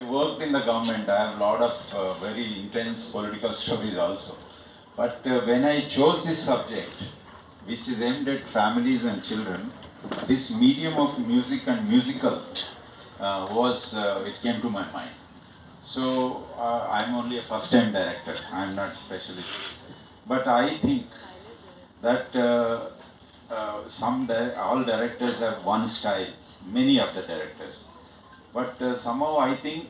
Worked in the government. I have a lot of very intense political stories also. But when I chose this subject, which is aimed at families and children, this medium of music and musical it came to my mind. So I'm only a first-time director. I'm not specialist. But I think that all directors have one style. Many of the directors. But somehow I think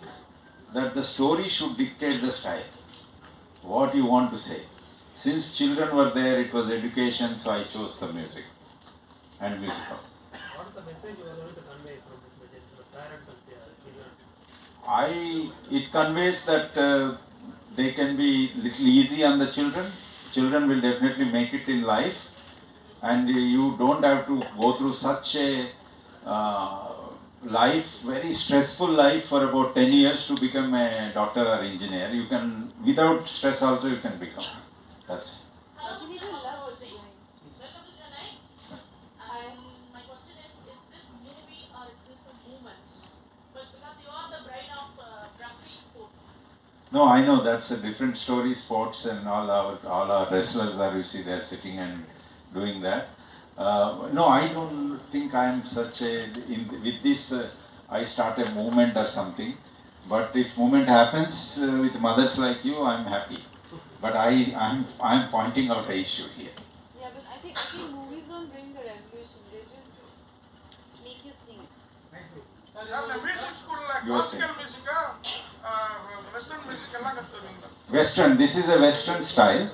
that the story should dictate the style, what you want to say. Since children were there, it was education, so I chose the music and musical. What is the message you are going to convey from this message to the parents and children? It conveys that they can be little easy on the children. Children will definitely make it in life, and you don't have to go through such a uh, life, very stressful life for about 10 years to become a doctor or engineer. You can, without stress also you can become. That's. Actually, we love what you're doing. Welcome to Chennai. And my question is this movie or is this a movement? But because you are the bride of rugby sports. No, I know that's a different story. Sports and all our wrestlers are, you see, they're sitting and doing that. No, I don't think I am such a. With this, I start a movement or something. But if movement happens with mothers like you, I'm happy. But I'm pointing out the issue here. Yeah, but I think movies don't bring the revolution. They just make you think. Music school like You are saying. classical music, western music ಎಲ್ಲ ಕಲಿಸ್ತಾರೆ. Western, this is a Western style.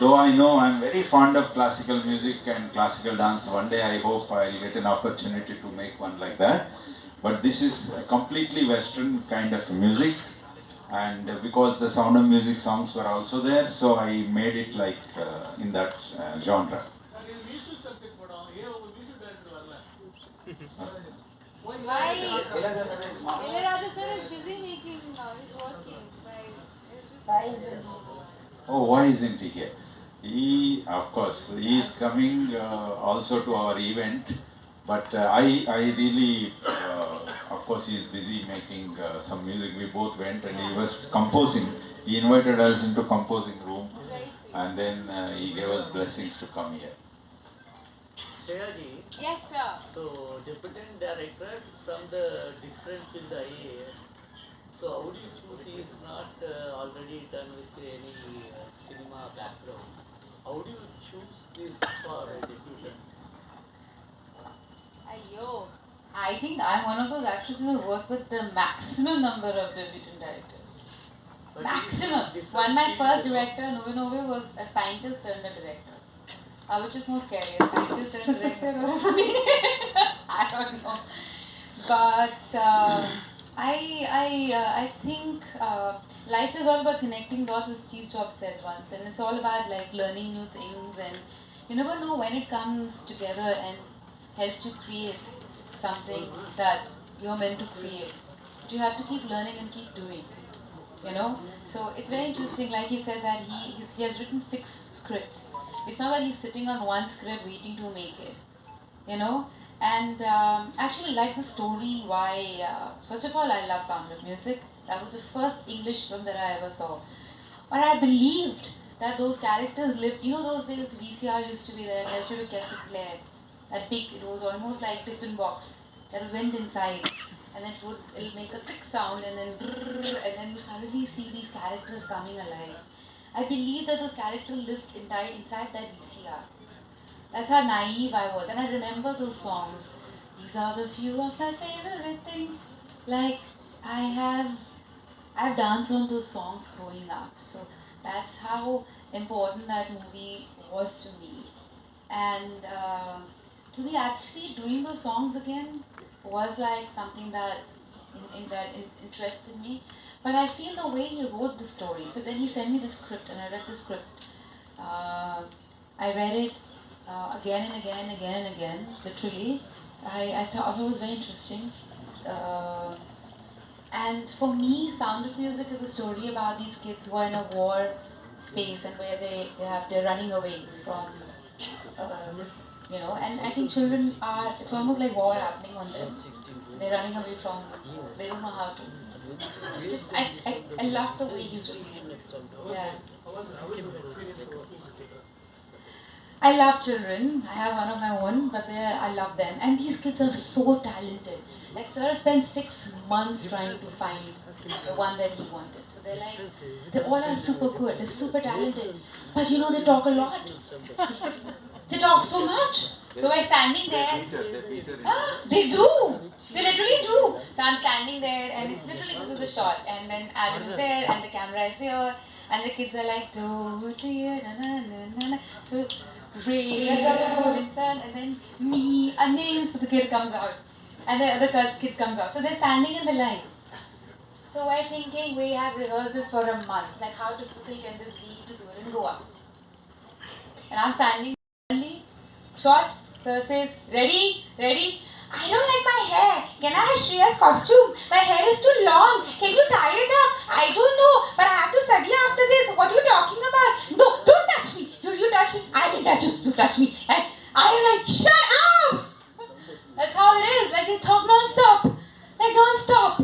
Though I know I'm very fond of classical music and classical dance, one day I hope I'll get an opportunity to make one like that. But this is a completely Western kind of music, and because the Sound of Music songs were also there, so I made it like in that genre. Music subject படம் ஏன் உங்க music director வரல? Why? Ilayaraja sir is busy making, he's working. Right? It's just. Oh, why isn't he here? He, of course, he is coming also to our event, but I really, of course, he is busy making some music. We both went and he was composing. He invited us into composing room, Very sweet. and then he gave us blessings to come here. Shriya ji, Yes, sir. so deputy director from the difference in the IAS. So how do you choose? He is not already done with any cinema background. How do you choose this for a deputy? Ayyo. I think I'm one of those actresses who work with the maximum number of debutant directors. But Maximum. it is different One, my field, first you know. director, Nove was a scientist turned a director. Which is more scary, a scientist turned director or I don't know. But I think life is all about connecting dots, as Steve Jobs said once, and it's all about like learning new things, and you never know when it comes together and helps you create something that you're meant to create. But you have to keep learning and keep doing. You know, so it's very interesting. Like he said that he has written 6 scripts. It's not that he's sitting on one script waiting to make it. You know, and actually like the story. Why? First of all, I love Sound of Music. That was the first English film that I ever saw. But I believed that those characters lived. You know, those days VCR used to be there. There used to be a cassette player. That big. It was almost like tiffin box that went inside, and then it'll make a click sound, and then and then you suddenly see these characters coming alive. I believe that those characters lived inside that VCR. That's how naive I was, and I remember those songs. These are the few of my favorite things. Like I've danced on those songs growing up, so that's how important that movie was to me. And to be actually doing those songs again was like something that interested me. But I feel the way he wrote the story. So then he sent me the script, and I read the script. I read it again and again and again and again, literally. I thought it was very interesting. And for me, Sound of Music is a story about these kids who are in a war space, and where they're running away from this, you know. And I think children are, it's almost like war happening on them. They're running away from, they don't know how to. just I love the way he's written. Yeah. I love children. I have one of my own, but I love them. And these kids are so talented. Like Sir spent 6 months trying to find the one that he wanted. So they all are super good. They're super talented. But they talk a lot. They talk so much. So we're standing there. They do. They literally do. So I'm standing there, and it's literally this is the shot, and then Adam is there, and the camera is here, and the kids are like, do dear, na na na na na. So Ray, and then me, a name, so the kid comes out, and the other kid comes out. So they're standing in the line. So we're thinking we have rehearsed this for a month. Like how difficult can this be to do it and go up? And I'm standing only, shot. Sir says, ready, ready. I don't like my hair. Can I have Shriya's costume? My hair is too long. Can you tie it up? I don't know, but I have to study after this. What are you talking about? No, don't touch me. You touch me. I didn't touch you. You touch me. And I'm like, shut up. That's how it is. Like they talk non-stop. Like non-stop.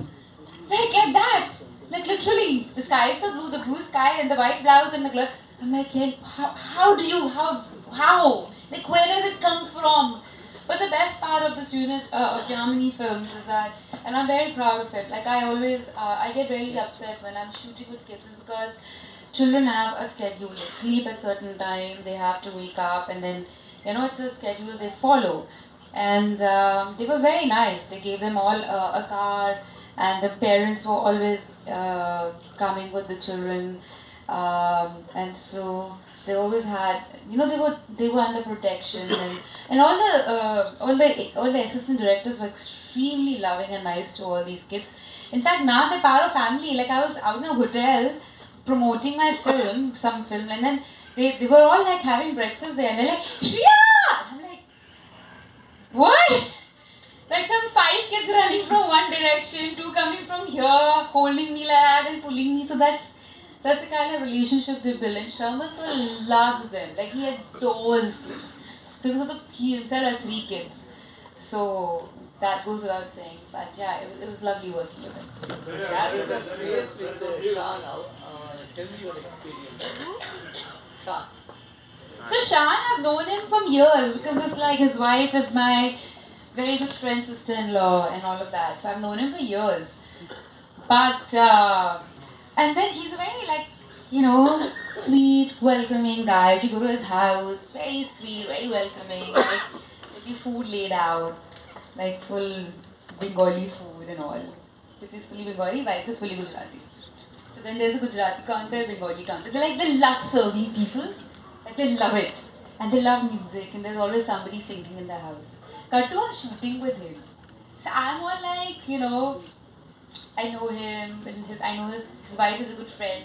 Like that. Like literally, the sky is so blue, the blue sky and the white blouse and the glove. I'm like, how do you, how? Like where does it come from? But the best part of the student of Yamini films is that, and I'm very proud of it. Like I always, I get really upset when I'm shooting with kids, is because children have a schedule. They sleep at certain time. They have to wake up, and then it's a schedule they follow. And they were very nice. They gave them all a car, and the parents were always coming with the children, and so they always had, they were under protection, and all the assistant directors were extremely loving and nice to all these kids. In fact, now they're part of family. Like I was in a hotel promoting my film, some film, and then they were all like having breakfast there, and they're like, Shriya! I'm like, what? Like some 5 kids running from one direction, 2 coming from here, holding me like that and pulling me. So that's the kind of relationship they build. And Sharman loves them. Like he adores kids. Because he himself had 3 kids. So that goes without saying. But yeah, it was lovely working with him. There is a space with Sean now. Tell me your experience. Sean. So Shan, I've known him from years because it's like his wife is my very good friend, sister-in-law, and all of that. So I've known him for years. But and then he's a very sweet, welcoming guy. If you go to his house, very sweet, very welcoming. Like maybe food laid out, like full Bengali food and all. This is fully Bengali, wife is fully Gujarati. So then there's a Gujarati counter, Bengali counter. They love serving people. Like they love it. And they love music, and there's always somebody singing in the house. Kattu, I'm shooting with him. So I'm all like, I know him, and I know his wife is a good friend.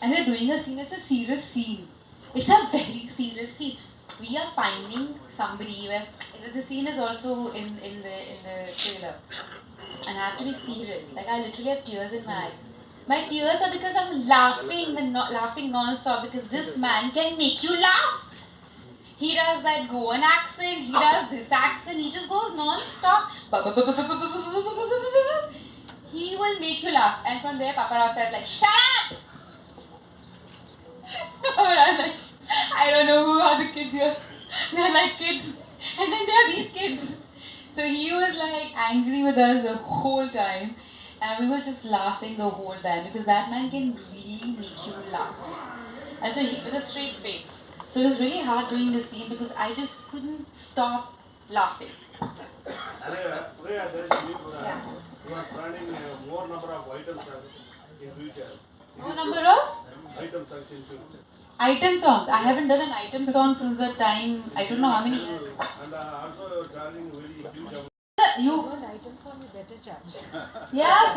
And we're doing a scene, it's a serious scene. It's a very serious scene. We are finding somebody where the scene is also in the trailer. And I have to be serious. Like I literally have tears in my eyes. My tears are because I'm laughing and not laughing non-stop because this man can make you laugh. He does that Goan accent, he does this accent, he just goes non-stop. He will make you laugh. And from there, Papa Rao said like, shut up! I'm like, I don't know who are the kids here. They're like kids. And then there are these kids. So he was like angry with us the whole time. And we were just laughing the whole time because that man can really make you laugh. And so with a straight face. So it was really hard doing the scene because I just couldn't stop laughing. There is you are planning more number of items in future. More number of? Item songs in future. Item songs. I haven't done an item song since the time, I don't know how many years. And also you are charging very huge amount. You? Item song is better charge. Yeah, sir.